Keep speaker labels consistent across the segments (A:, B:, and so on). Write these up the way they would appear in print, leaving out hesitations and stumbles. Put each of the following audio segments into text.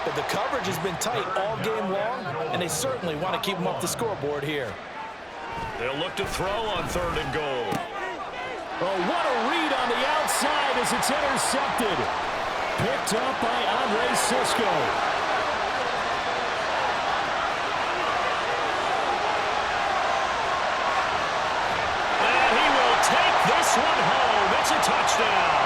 A: But the coverage has been tight all game long, and they certainly want to keep them off the scoreboard here.
B: They'll look to throw on 3rd and goal.
C: Oh, what a read on the outside as it's intercepted. Picked up by Andre Sisco.
B: And he will take this one home. It's a touchdown.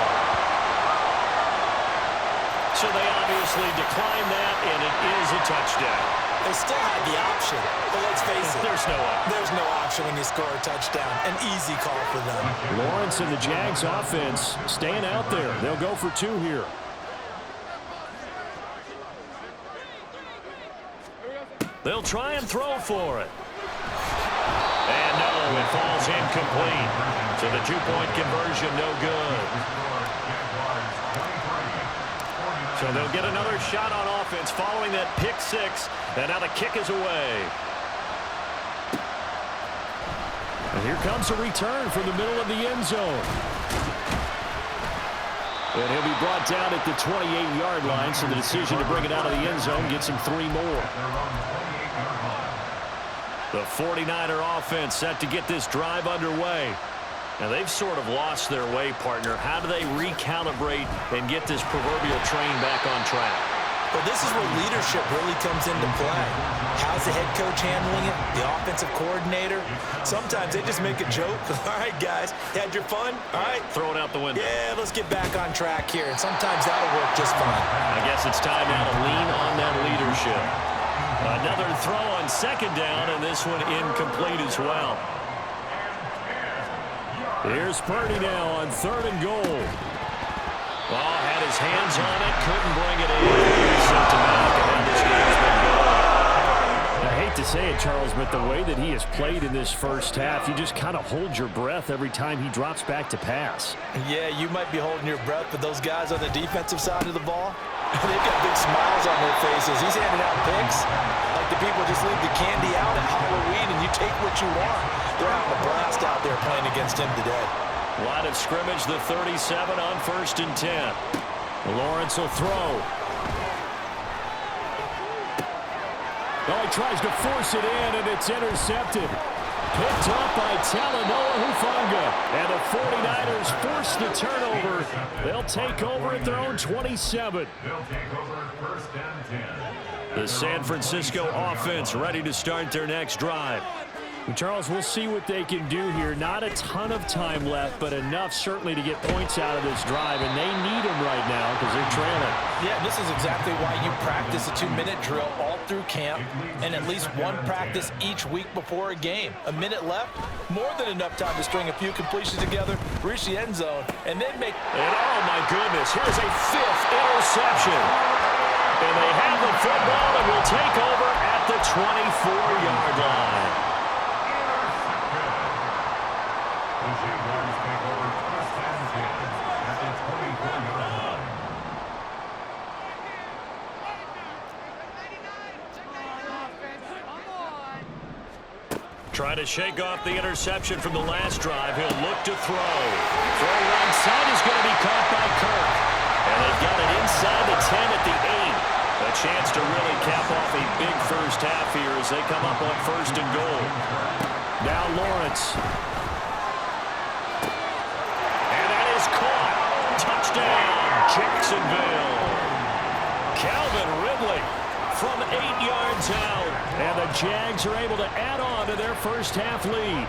B: So they obviously declined that, and it is a touchdown.
A: They still had the option, but let's face it.
B: There's
A: no option when you score a touchdown. An easy call for them.
C: Lawrence and the Jags offense staying out there. They'll go for 2 here.
B: They'll try and throw for it. And no, it falls incomplete. So the 2-point conversion, no good. So they'll get another shot on offense following that pick 6. And now the kick is away.
C: And here comes a return from the middle of the end zone. And he'll be brought down at the 28-yard line, so the decision to bring it out of the end zone gets him 3 more.
B: The 49er offense set to get this drive underway. Now, they've sort of lost their way, partner. How do they recalibrate and get this proverbial train back on track?
A: Well, this is where leadership really comes into play. How's the head coach handling it? The offensive coordinator? Sometimes they just make a joke. All right, guys, you had your fun? All right.
B: Throw it out the window.
A: Yeah, let's get back on track here. And sometimes that'll work just fine.
B: I guess it's time now to lean on that leadership. Another throw on 2nd down, and this one incomplete as well.
C: Here's Purdy now on 3rd and goal.
B: Oh, had his hands on it, couldn't bring it in. Symptomatic of how this game's been going.
C: I hate to say it, Charles, but the way that he has played in this first half, you just kind of hold your breath every time he drops back to pass.
A: Yeah, you might be holding your breath, but those guys on the defensive side of the ball, they've got big smiles on their faces. He's handing out picks like the people just leave the candy out at Halloween and you take what you want. They're having a blast out there playing against him today.
B: Line of scrimmage, the 37 on 1st and 10.
C: Lawrence will throw. Oh, he tries to force it in, and it's intercepted. Picked up by Talanoa Hufanga. And the 49ers force the turnover. They'll take over at their own 27.
B: The San Francisco offense ready to start their next drive.
C: Charles, we'll see what they can do here. Not a ton of time left, but enough certainly to get points out of this drive, and they need them right now because they're trailing.
A: Yeah, this is exactly why you practice a 2-minute drill all through camp and at least one practice each week before a game. A minute left, more than enough time to string a few completions together, reach the end zone, and then make...
B: And oh, my goodness, here's a 5th interception. And they have the football and will take over at the 24-yard line. Try to shake off the interception from the last drive. He'll look to throw. Throw right side is going to be caught by Kirk. And they've got it inside the 10 at the 8. A chance to really cap off a big first half here as they come up on 1st and goal.
C: Now Lawrence.
B: And that is caught. Touchdown, Jacksonville. Calvin Ridley from 8 yards out.
C: And the Jags are able to add on to their first half lead.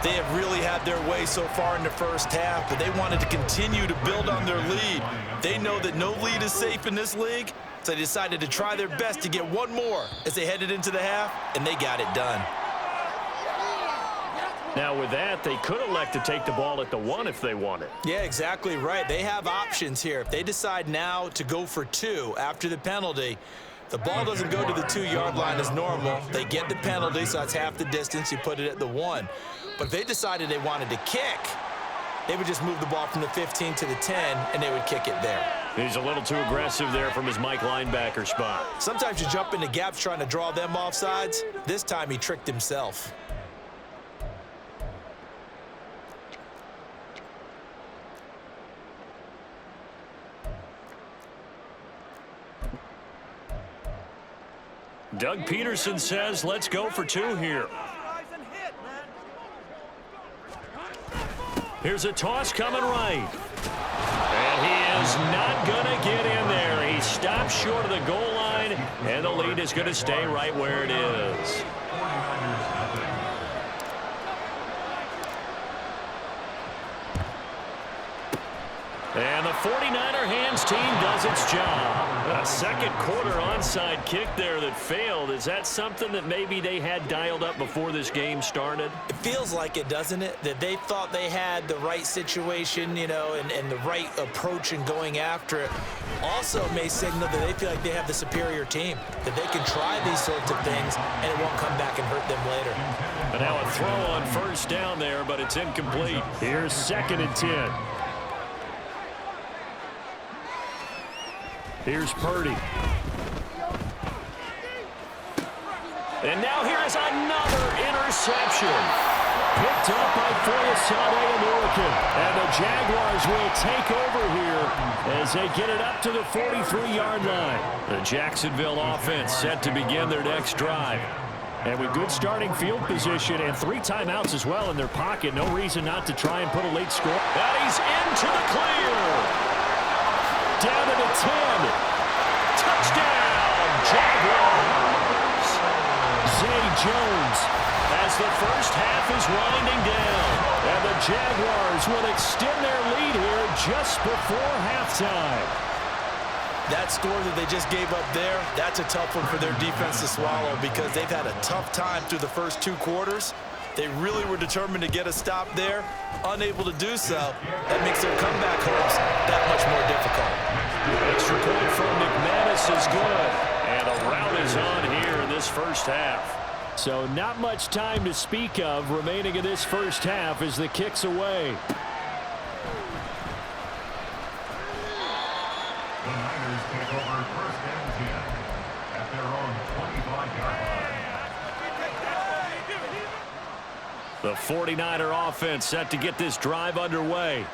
A: They have really had their way so far in the first half, but they wanted to continue to build on their lead. They know that no lead is safe in this league, so they decided to try their best to get one more as they headed into the half, and they got it done.
B: Now with that, they could elect to take the ball at the 1 if they wanted.
A: Yeah, exactly right. They have options here. If they decide now to go for 2 after the penalty, the ball doesn't go to the 2-yard line as normal. They get the penalty, so that's half the distance. You put it at the 1. But if they decided they wanted to kick, they would just move the ball from the 15 to the 10, and they would kick it there.
B: He's a little too aggressive there from his Mike linebacker spot.
A: Sometimes you jump into gaps trying to draw them off sides. This time he tricked himself.
B: Doug Peterson says let's go for 2 here. Here's a toss coming right. And he is not going to get in there. He stops short of the goal line, and the lead is going to stay right where it is. And the 49er hands team does its job. A second quarter onside kick there that failed. Is that something that maybe they had dialed up before this game started?
A: It feels like it, doesn't it? That they thought they had the right situation, you know, and the right approach in going after it. Also may signal that they feel like they have the superior team, that they can try these sorts of things and it won't come back and hurt them later.
B: And now a throw on first down there, but it's incomplete.
C: Here's 2nd and 10. Here's Purdy.
B: And now here is another interception.
C: Picked up by Foyesade and Orkin. And the Jaguars will take over here as they get it up to the 43-yard line.
B: The Jacksonville offense set to begin their next drive.
C: And with good starting field position and 3 timeouts as well in their pocket, no reason not to try and put a late score.
B: And he's into the clear.
C: Down to the 10.
B: Touchdown, Jaguars.
C: Zay Jones
B: as the first half is winding down.
C: And the Jaguars will extend their lead here just before halftime.
A: That score that they just gave up there, that's a tough one for their defense to swallow because they've had a tough time through the first 2 quarters. They really were determined to get a stop there, unable to do so. That makes their comeback hopes that much more difficult.
B: Extra point from McManus is good. And a rout is on here in this first half.
C: So not much time to speak of remaining in this first half as the kick's away.
D: The Niners take over 1st and 10 at their own 25-yard line.
B: The 49er offense set to get this drive underway.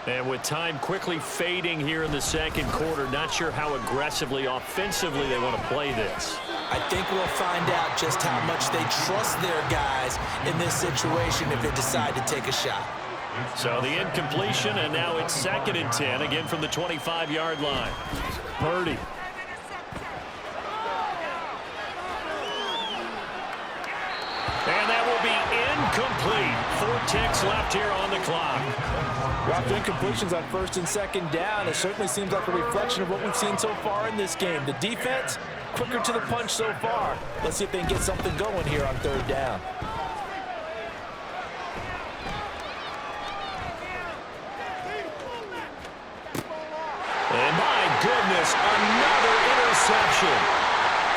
B: And with time quickly fading here in the second quarter, not sure how aggressively, offensively they want to play this.
A: I think we'll find out just how much they trust their guys in this situation if they decide to take a shot.
B: So the incompletion, and now it's 2nd and 10, again from the 25-yard line.
C: Purdy.
B: And that will be incomplete. 4 ticks left here on the clock.
A: Dropped incompletions on 1st and 2nd down. It certainly seems like a reflection of what we've seen so far in this game. The defense, quicker to the punch so far. Let's see if they can get something going here on 3rd down.
B: And my goodness, another interception.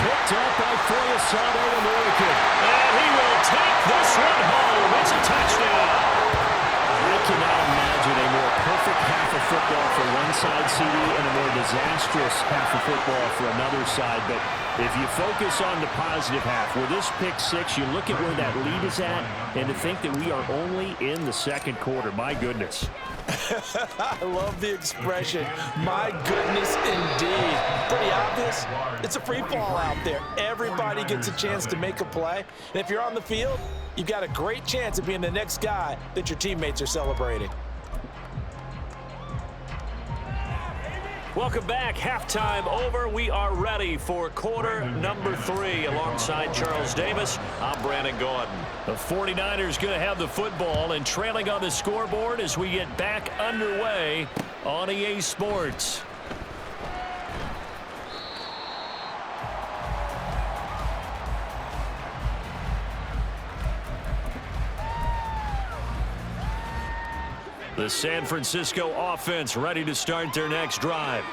C: Picked up by Foyesade and Orkin.
B: And he will take this one home. It's a touchdown.
C: I cannot imagine a more perfect half of football for one side, CD, and a more disastrous half of football for another side. But if you focus on the positive half, with this pick 6, you look at where that lead is at, and to think that we are only in the second quarter. My goodness.
A: I love the expression, my goodness indeed. Pretty obvious. It's a free fall out there. Everybody gets a chance to make a play. And if you're on the field, you've got a great chance of being the next guy that your teammates are celebrating.
B: Welcome back. Halftime over. We are ready for quarter number 3. Alongside Charles Davis, I'm Brandon Gordon. The 49ers going to have the football and trailing on the scoreboard as we get back underway on EA Sports. The San Francisco offense ready to start their next drive.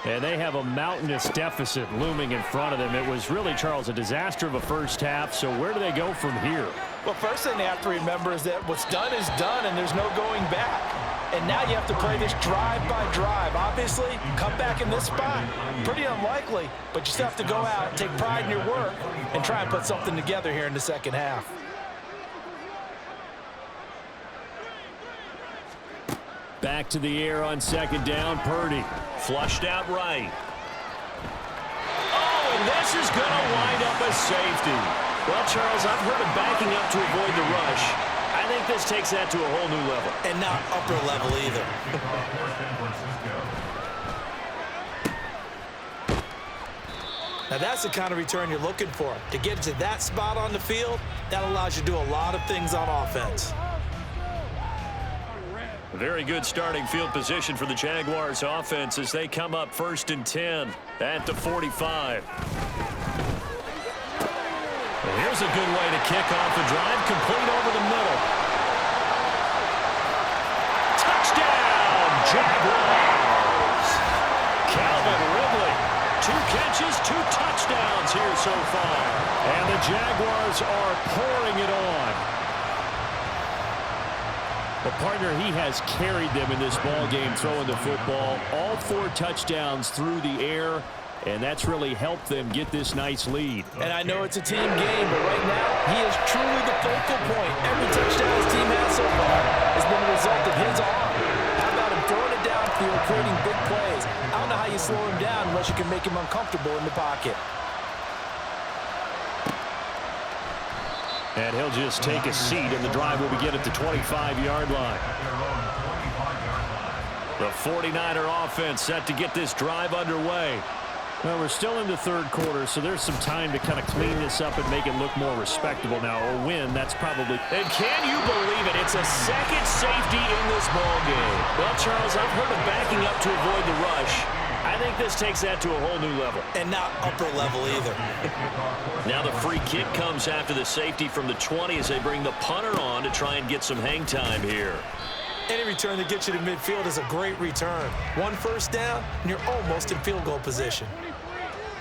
C: And they have a mountainous deficit looming in front of them. It was really, Charles, a disaster of a first half. So where do they go from here?
A: Well, first thing they have to remember is that what's done is done and there's no going back. And now you have to play this drive by drive. Obviously, come back in this spot, pretty unlikely, but you still have to go out, take pride in your work, and try and put something together here in the second half.
C: Back to the air on 2nd down, Purdy.
B: Flushed out right. Oh, and this is going to wind up safety. Well, Charles, I've heard of backing up to avoid the rush. I think this takes that to a whole new level.
A: And not upper level either. Now that's the kind of return you're looking for. To get to that spot on the field, that allows you to do a lot of things on offense.
B: Very good starting field position for the Jaguars offense as they come up 1st and 10 at the 45. Well, here's a good way to kick off the drive, complete over the middle. Touchdown, Jaguars! Calvin Ridley, 2 catches, 2 touchdowns here so far.
C: And the Jaguars are pouring it on. Well, partner, he has carried them in this ball game throwing the football. All 4 touchdowns through the air, and that's really helped them get this nice lead.
A: And I know it's a team game, but right now, he is truly the focal point. Every touchdown his team has so far has been a result of his arm. How about him throwing it downfield, creating big plays? I don't know how you slow him down unless you can make him uncomfortable in the pocket.
C: And he'll just take a seat, and the drive will begin at the 25-yard line.
B: The 49er offense set to get this drive underway.
C: Well, we're still in the 3rd quarter, so there's some time to kind of clean this up and make it look more respectable now. A win, that's probably...
B: And can you believe it? It's a second safety in this ball game. Well, Charles, I've heard of backing up to avoid the rush. I think this takes that to a whole new level.
A: And not upper level either.
B: Now the free kick comes after the safety from the 20 as they bring the punter on to try and get some hang time here.
A: Any return that gets you to midfield is a great return. 1 first down, and you're almost in field goal position.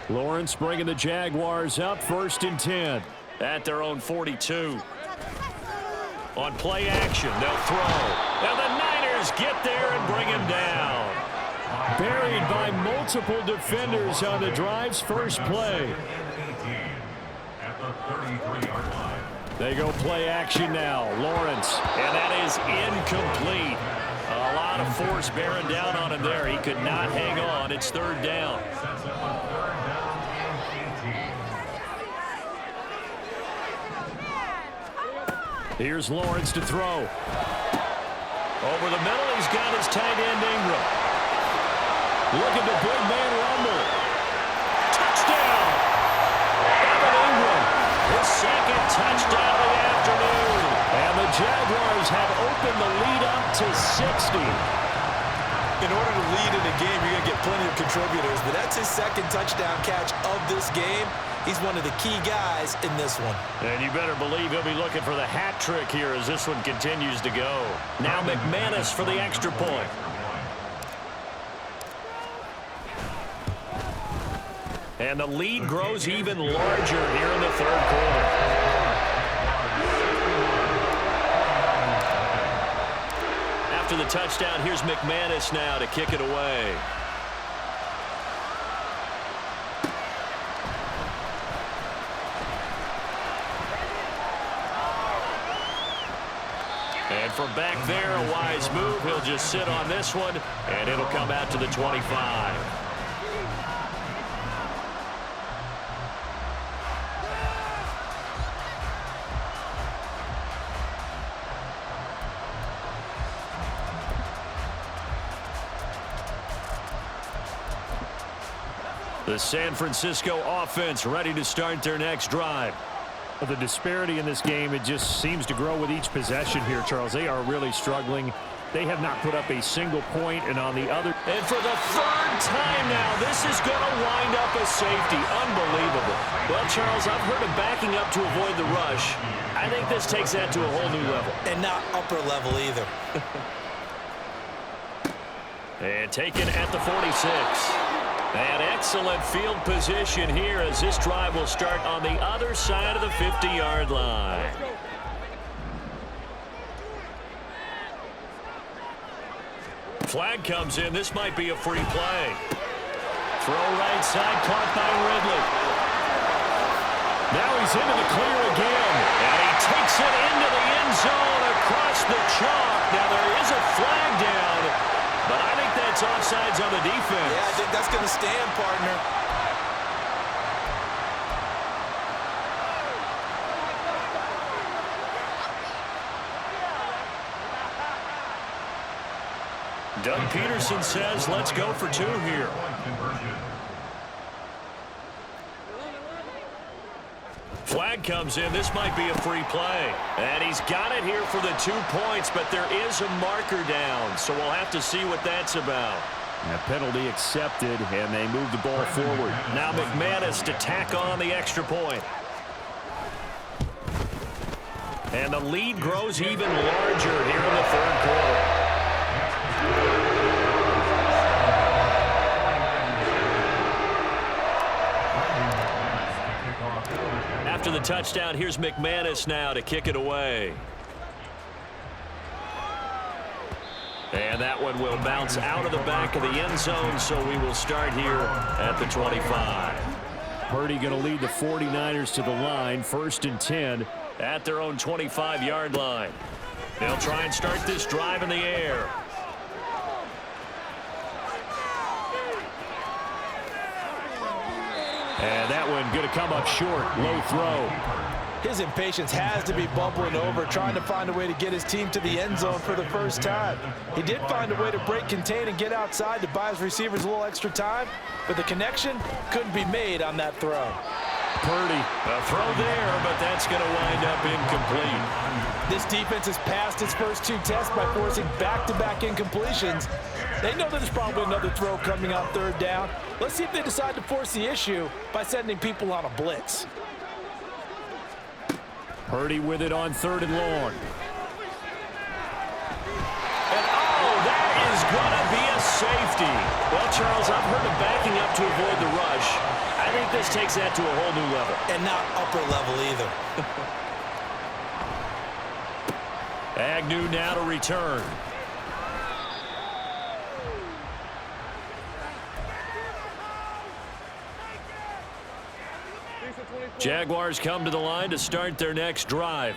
C: Lawrence bringing the Jaguars up 1st and 10.
B: At their own 42. On play action, they'll throw. And the Niners get there and bring him down.
C: Buried by multiple defenders on the drive's first play.
D: At the 33-yard line.
C: They go play action now. Lawrence.
B: And that is incomplete. A lot of force bearing down on him there. He could not hang on. It's 3rd down.
C: Here's Lawrence to throw.
B: Over the middle, he's got his tight end Ingram.
C: Look at the big man rumble.
B: Touchdown! Evan Ingram, his 2nd touchdown of the afternoon.
C: And the Jaguars have opened the lead up to 60.
A: In order to lead in a game, you're going to get plenty of contributors, but that's his 2nd touchdown catch of this game. He's one of the key guys in this one.
B: And you better believe he'll be looking for the hat trick here as this one continues to go. Now McManus for the extra point. And the lead grows even larger here in the 3rd quarter. After the touchdown, here's McManus now to kick it away. And from back there, a wise move. He'll just sit on this one, and it'll come out to the 25. The San Francisco offense ready to start their next drive.
C: Well, the disparity in this game, it just seems to grow with each possession here, Charles. They are really struggling. They have not put up a single point, and on the other...
B: And for the 3rd time now, this is going to wind up a safety. Unbelievable. Well, Charles, I've heard of backing up to avoid the rush. I think this takes that to a whole new level.
A: And not upper level either.
B: And taken at the 46. An excellent field position here as this drive will start on the other side of the 50-yard line. Flag comes in. This might be a free play. Throw right side, caught by Ridley.
C: Now he's into the clear again.
B: And he takes it into the end zone across the chalk. Now there is a flag down, but I think that's offsides on the defense.
A: Yeah, I think that's going to stand, partner.
B: Doug Peterson says let's go for 2 here. Flag comes in. This might be a free play. And he's got it here for the 2 points, but there is a marker down, so we'll have to see what that's about.
C: A penalty accepted, and they move the ball forward.
B: Now McManus to tack on the extra point. And the lead grows even larger here in the 3rd quarter. After the touchdown, here's McManus now to kick it away. And that one will bounce out of the back of the end zone, so we will start here at the 25.
C: Purdy going to lead the 49ers to the line, 1st and 10.
B: At their own 25-yard line. They'll try and start this drive in the air.
C: And that one going to come up short. Low throw.
A: His impatience has to be bubbling over, trying to find a way to get his team to the end zone for the first time. He did find a way to break contain and get outside to buy his receivers a little extra time, but the connection couldn't be made on that throw.
C: Purdy.
B: A throw there, but that's going to wind up incomplete.
A: This defense has passed its first 2 tests by forcing back-to-back incompletions. They know there's probably another throw coming on 3rd down. Let's see if they decide to force the issue by sending people on a blitz.
C: Purdy with it on 3rd and long.
B: And oh, that is going to be a safety. Well, Charles, I've heard of backing up to avoid the rush. I think this takes that to a whole new level.
A: And not upper level either.
B: Agnew now to return. Jaguars come to the line to start their next drive.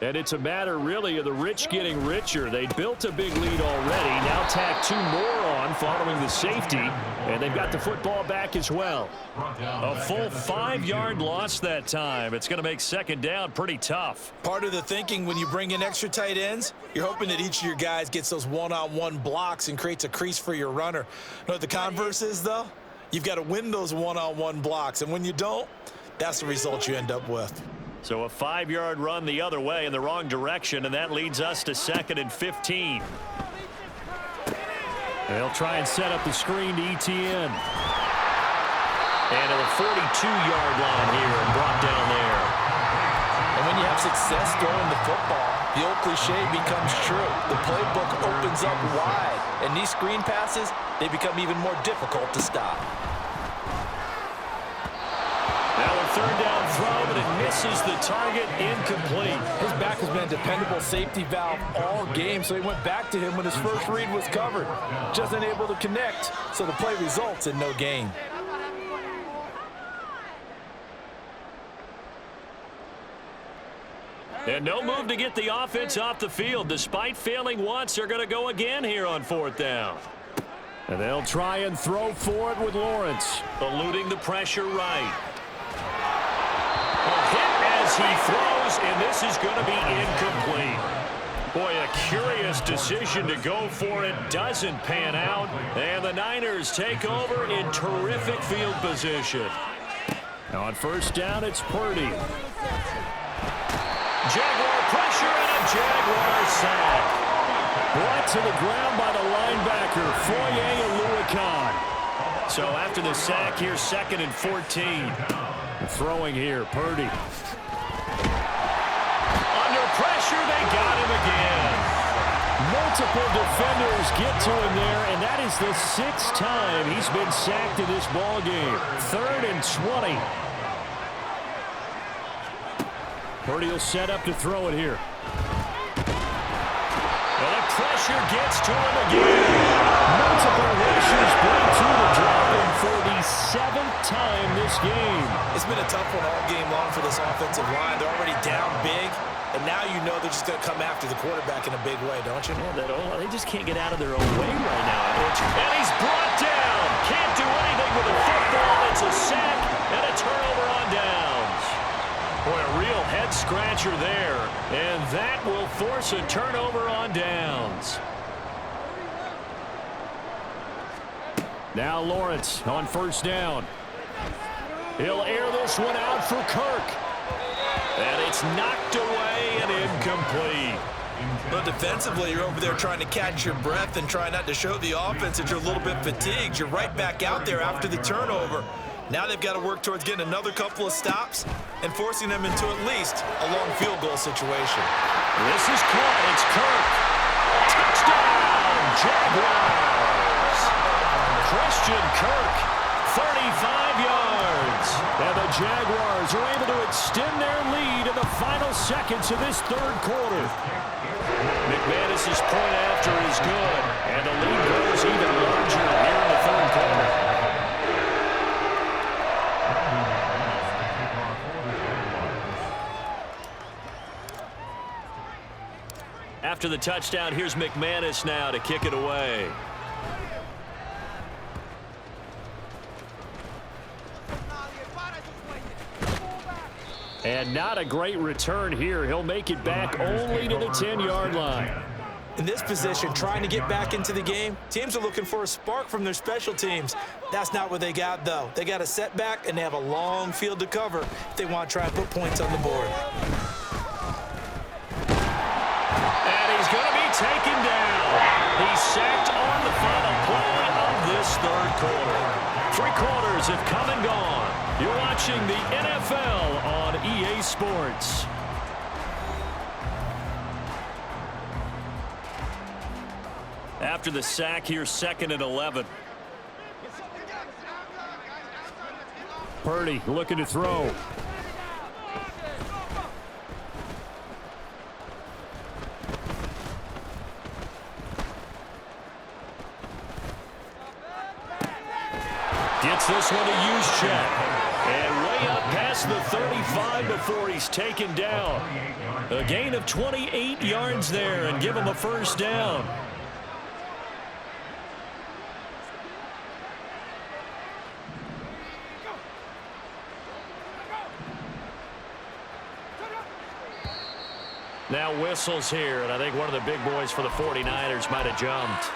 B: And it's a matter, really, of the rich getting richer. They built a big lead already. Now tack 2 more on following the safety. And they've got the football back as well. A full 5-yard loss that time. It's going to make 2nd down pretty tough.
A: Part of the thinking when you bring in extra tight ends, you're hoping that each of your guys gets those one-on-one blocks and creates a crease for your runner. You know what the converse is, though? You've got to win those one-on-one blocks. And when you don't, that's the result you end up with.
B: So a 5-yard run the other way in the wrong direction, and that leads us to 2nd and 15.
C: They'll try and set up the screen to ETN.
B: And to the 42-yard line here and brought down there.
A: And when you have success throwing the football, the old cliche becomes true. The playbook opens up wide, and these screen passes, they become even more difficult to stop.
B: Now a 3rd down throw, but it misses the target, incomplete.
A: His back has been a dependable safety valve all game, so he went back to him when his first read was covered. Just unable to connect, so the play results in no gain.
B: And no move to get the offense off the field. Despite failing once, they're going to go again here on 4th down.
C: And they'll try and throw for it with Lawrence.
B: Eluding the pressure right. A hit as he throws, and this is going to be incomplete. Boy, a curious decision to go for it. Doesn't pan out. And the Niners take over in terrific field position.
C: Now on 1st down, it's Purdy.
B: Jaguar pressure and a Jaguar sack.
C: Brought to the ground by the linebacker, Foye Aluakon.
B: So after the sack, here's 2nd and 14.
C: Throwing here, Purdy.
B: Under pressure, they got him again.
C: Multiple defenders get to him there, and that is the 6th time he's been sacked in this ball game. 3rd and 20. Purdy will set up to throw it here.
B: And the pressure gets to him again.
C: Multiple rushers bring to the drop in for the 7th time this game.
A: It's been a tough one all game long for this offensive line. They're already down big, and now you know they're just going to come after the quarterback in a big way, don't you?
B: Yeah, they just can't get out of their own way right now. And he's brought down. Can't do anything with a football. It's a sack and a turnover on downs. Boy, a real head-scratcher there. And that will force a turnover on downs.
C: Now Lawrence on first down. He'll air this one out for Kirk. And it's knocked away and incomplete.
A: But defensively, you're over there trying to catch your breath and try not to show the offense that you're a little bit fatigued. You're right back out there after the turnover. Now they've got to work towards getting another couple of stops and forcing them into at least a long field goal situation.
C: This is caught. It's Kirk. Touchdown, Jaguars. Christian Kirk, 35 yards. And the Jaguars are able to extend their lead in the final seconds of this third quarter. McManus's point after is good, and the lead grows even larger here in the third quarter. After the touchdown, here's McManus now to kick it away. And not a great return here. He'll make it back only to the 10-yard line.
A: In this position, trying to get back into the game, teams are looking for a spark from their special teams. That's not what they got, though. They got a setback, and they have a long field to cover if they want to try and put points on the board.
C: And he's going to be taken down. He's sacked on the final play of this third quarter. 3 quarters have come and gone. You're watching the NFL on EA Sports. After the sack here, 2nd and 11. Purdy looking to throw. Gets this one to Juszczyk. And way up past the 35 before he's taken down. A gain of 28 yards there and give him a first down. Now whistles here, and I think one of the big boys for the 49ers might have jumped.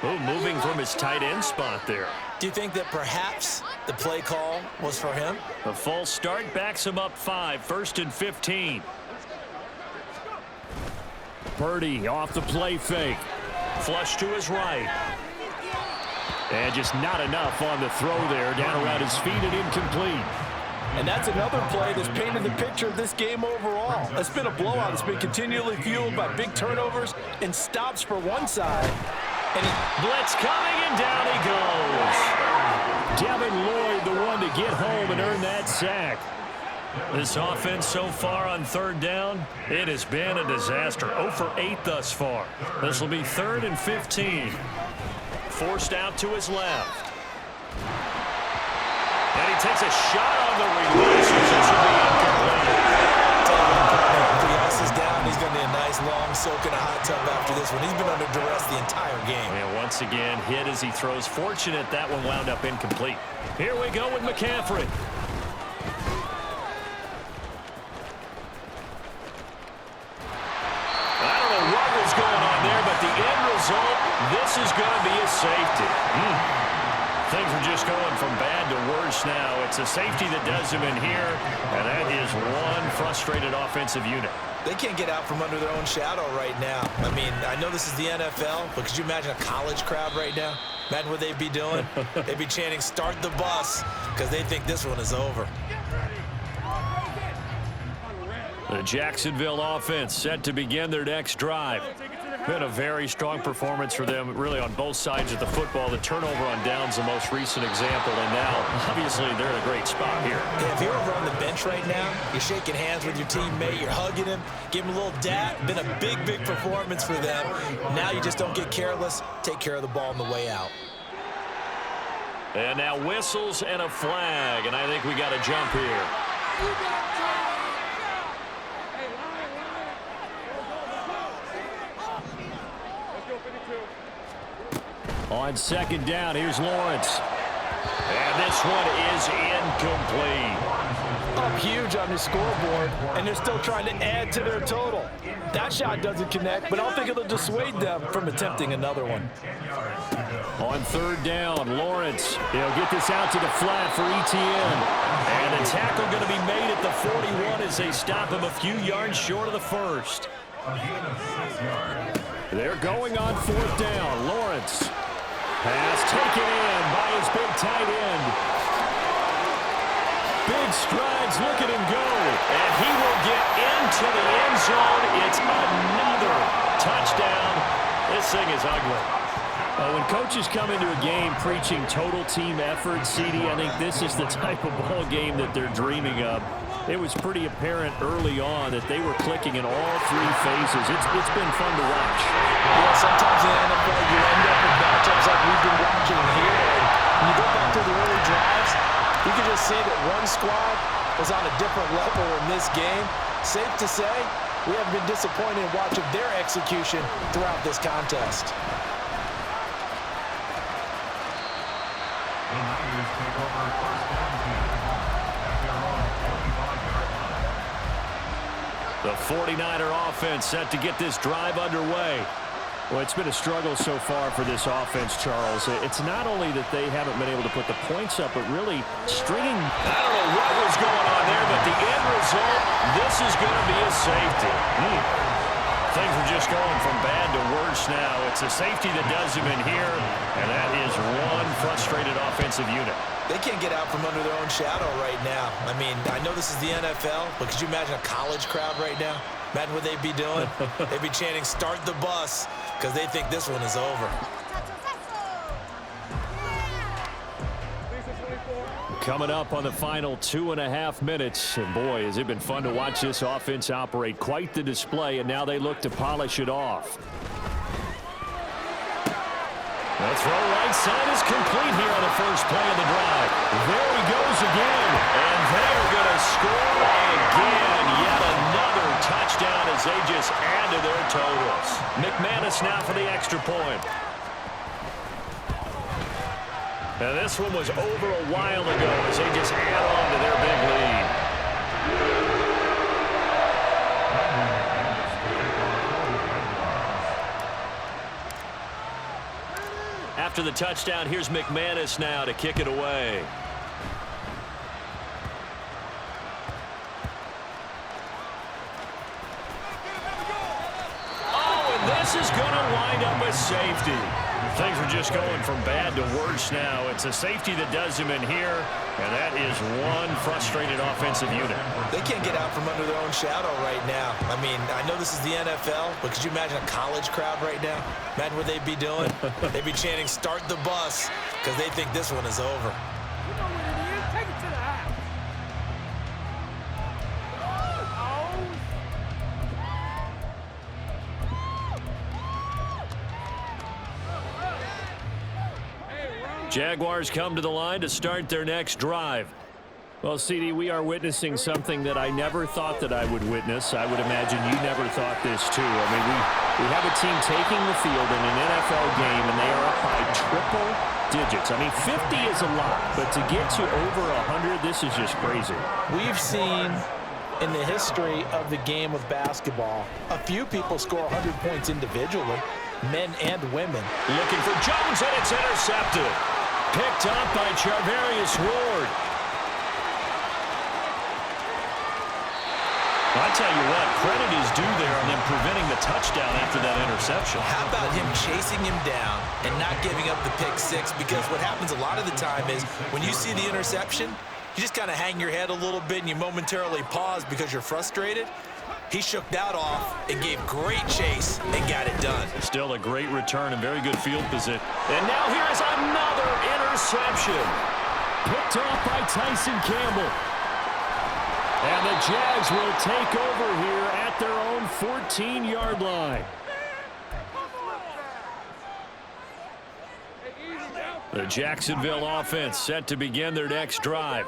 C: Oh, moving from his tight end spot there.
A: Do you think that perhaps the play call was for him?
C: The false start backs him up 5, 1st and 15. Purdy off the play fake. Flush to his right. And just not enough on the throw there. Down around his feet and incomplete.
E: And that's another play that's painted the picture of this game overall. It's been a blowout. It's been continually fueled by big turnovers and stops for one side.
C: And blitz coming, and down he goes. Devin Lloyd, the one to get home and earn that sack. This offense so far on 3rd down, it has been a disaster. 0 for 8 thus far. This will be 3rd and 15. Forced out to his left. And he takes a shot on the release. This will be incomplete.
A: If the ice is down, he's going to need a nice long soak in a hot tub after this one. He's been under duress the entire game.
C: And once again, hit as he throws. Fortunate that one wound up incomplete. Here we go with McCaffrey. I don't know what was going on there, but the end result, this is going to be a safety. Things are just going from bad to worse now. It's a safety that does him in here, and that is one frustrated offensive unit.
A: They can't get out from under their own shadow right now. I mean, I know this is the NFL, but could you imagine a college crowd right now? Imagine what they'd be doing. They'd be chanting, "Start the bus," because they think this one is over.
C: The Jacksonville offense set to begin their next drive. Been a very strong performance for them, really, on both sides of the football. The turnover on downs, the most recent example, and now, obviously, they're in a great spot here.
A: Yeah, if you're over on the bench right now, you're shaking hands with your teammate, you're hugging him, give him a little dap. Been a big, big performance for them. Now you just don't get careless. Take care of the ball on the way out.
C: And now whistles and a flag, and I think we got a jump here. On 2nd down, here's Lawrence. And this one is incomplete.
E: Up huge on the scoreboard, and they're still trying to add to their total. That shot doesn't connect, but I don't think it'll dissuade them from attempting another one.
C: On third down, Lawrence, he'll get this out to the flat for Etienne. And a tackle going to be made at the 41 as they stop him a few yards short of the first. They're going on fourth down. Lawrence. Pass taken in by his big tight end. Big strides, look at him go.
B: And he will get into the end zone. It's another touchdown. This thing is ugly.
C: When coaches come into a game preaching total team effort, CD, I think this is the type of ball game that they're dreaming of. It was pretty apparent early on that they were clicking in all three phases. It's been fun to watch.
E: Yeah, sometimes in the NFL you end up with matchups like we've been watching here. And when you go back to the early drives, you can just see that one squad was on a different level in this game. Safe to say, we have been disappointed in watching their execution throughout this contest.
D: The Niners take over first and 10 at their own 25-yard line.
B: The 49er offense set to get this drive underway.
C: Well, it's been a struggle so far for this offense, Charles. It's not only that they haven't been able to put the points up, but really stringing.
B: I don't know what was going on there, but the end result, this is going to be a safety. Things are just going from bad to worse now. It's a safety that does him in here, and that is one frustrated offensive unit.
A: They can't get out from under their own shadow right now. I mean, I know this is the NFL, but could you imagine a college crowd right now? Imagine what they'd be doing. They'd be chanting, "Start the bus," because they think this one is over.
C: Coming up on the final 2.5 minutes. And boy, has it been fun to watch this offense operate. Quite the display, and now they look to polish it off.
B: The throw right side is complete here on the first play of the drive.
C: There he goes again.
B: And they're going to score again. Yet another touchdown as they just add to their totals. McManus now for the extra point. And this one was over a while ago as they just add on to their big lead. After the touchdown, here's McManus now to kick it away. Oh, and this is going to wind up a safety. Things are just going from bad to worse now. It's a safety that does him in here, and that is one frustrated offensive unit.
A: They can't get out from under their own shadow right now. I mean, I know this is the NFL, but could you imagine a college crowd right now? Imagine what they'd be doing. They'd be chanting, "Start the bus," because they think this one is over.
F: You know what it is. Take it to the house.
B: Jaguars come to the line to start their next drive.
C: Well, CD, we are witnessing something that I never thought that I would witness. I would imagine you never thought this, too. I mean, we have a team taking the field in an NFL game, and they are up by triple digits. I mean, 50 is a lot, but to get to over 100, this is just crazy.
E: We've seen in the history of the game of basketball a few people score 100 points individually, men and women.
B: Looking for Jones, and it's intercepted. Picked up by Charvarius Ward. I tell you what, credit is due there on them preventing the touchdown after that interception.
A: How about him chasing him down and not giving up the pick six? Because what happens a lot of the time is when you see the interception, you just kind of hang your head a little bit and you momentarily pause because you're frustrated. He shook that off and gave great chase and got it done.
B: Still a great return and very good field position. And now here is another interception.
C: Picked off by Tyson Campbell. And the Jags will take over here at their own 14-yard line. The Jacksonville offense set to begin their next drive.